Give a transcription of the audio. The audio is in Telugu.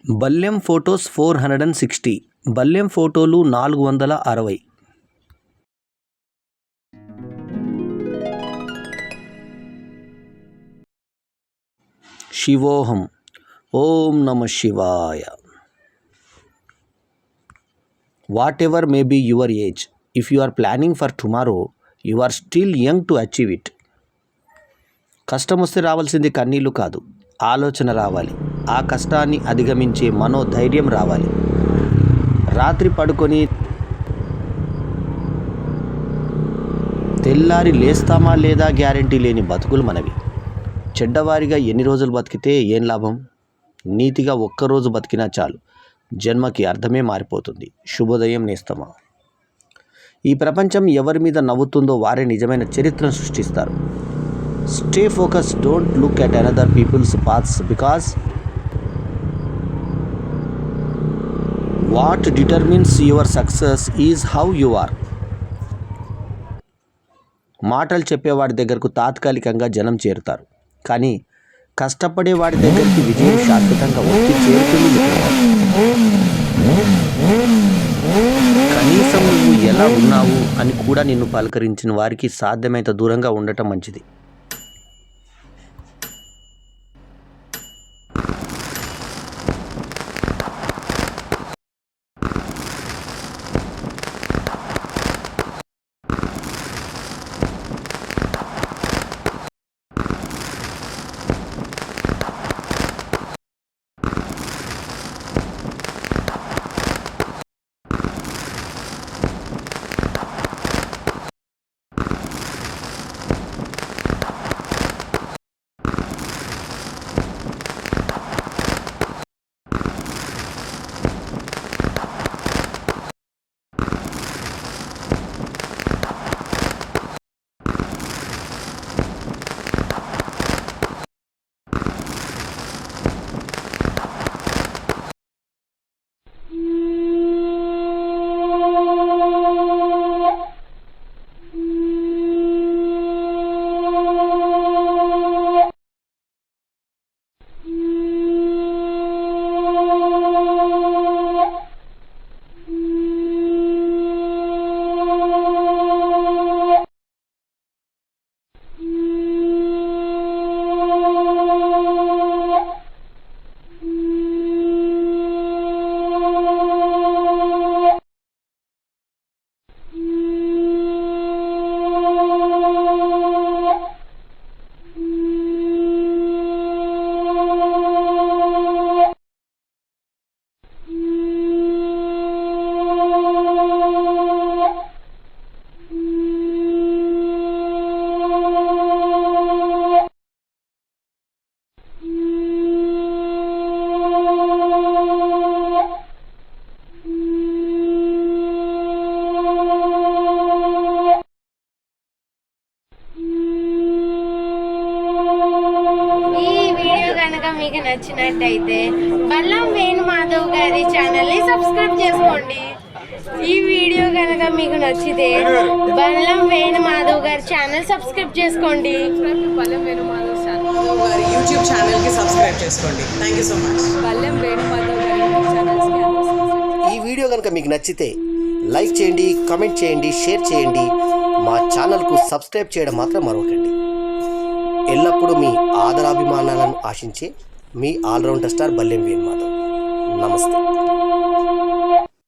బల్యం ఫొటోస్ 460, బల్యం ఫోటోలు 460. శివోహం. ఓం నమ శివాయ. Whatever may be your age, if you are planning for tomorrow, you are still young to achieve it. కష్టం వస్తే రావాల్సింది కన్నీళ్ళు కాదు, ఆలోచన రావాలి. ఆ కష్టాన్ని అధిగమించే మనోధైర్యం రావాలి. రాత్రి పడుకొని తెల్లారి లేస్తామా లేదా గ్యారెంటీ లేని బతుకులు మనవి. చెడ్డవారిగా ఎన్ని రోజులు బతికితే ఏం లాభం? నీతిగా ఒక్కరోజు బతికినా చాలు, జన్మకి అర్థమే మారిపోతుంది. శుభోదయం నేస్తమా. ఈ ప్రపంచం ఎవరి మీద నవ్వుతుందో వారే నిజమైన చరిత్రను సృష్టిస్తారు. Stay focus, don't look at another people's paths, because what determines your success is how you are. మాటలు చెప్పేవాడి దగ్గరకు తాత్కాలికంగా జనం చేరుతారు, కానీ కష్టపడే వాడి దగ్గరికి విజయం శాశ్వతంగా వచ్చి చేరుతుంది. కనీసం నువ్వు ఎలా ఉన్నావు అని కూడా నిన్ను పలకరించిన వారికి సాధ్యమైనంత దూరంగా ఉండటం మంచిది. మీకు నచ్చినట్టయితే బల్లం వేణు మాధవ్ గారి ఛానల్ని సబ్స్క్రైబ్ చేసుకోండి. ఈ వీడియో కనుక మీకు నచ్చితే బల్లం వేణు మాధవ్ గారి ఛానల్ సబ్స్క్రైబ్ చేసుకోండి. బల్లం వేణు మాధవ్ గారి యూట్యూబ్ ఛానల్కి సబ్స్క్రైబ్ చేసుకోండి. Thank you so much. Ballam Venu Madhav గారి యూట్యూబ్ ఛానల్కి. ఈ వీడియో కనుక మీకు నచ్చితే లైక్ చేయండి, కామెంట్ చేయండి, షేర్ చేయండి. మా ఛానల్కు సబ్స్క్రైబ్ చేయడం మాత్రం మరవకండి. ఎల్లప్పుడూ మీ ఆదరాభిమానాలను ఆశించే మీ ఆల్రౌండర్ స్టార్ బల్యం వేణు మాధవ్. నమస్తే.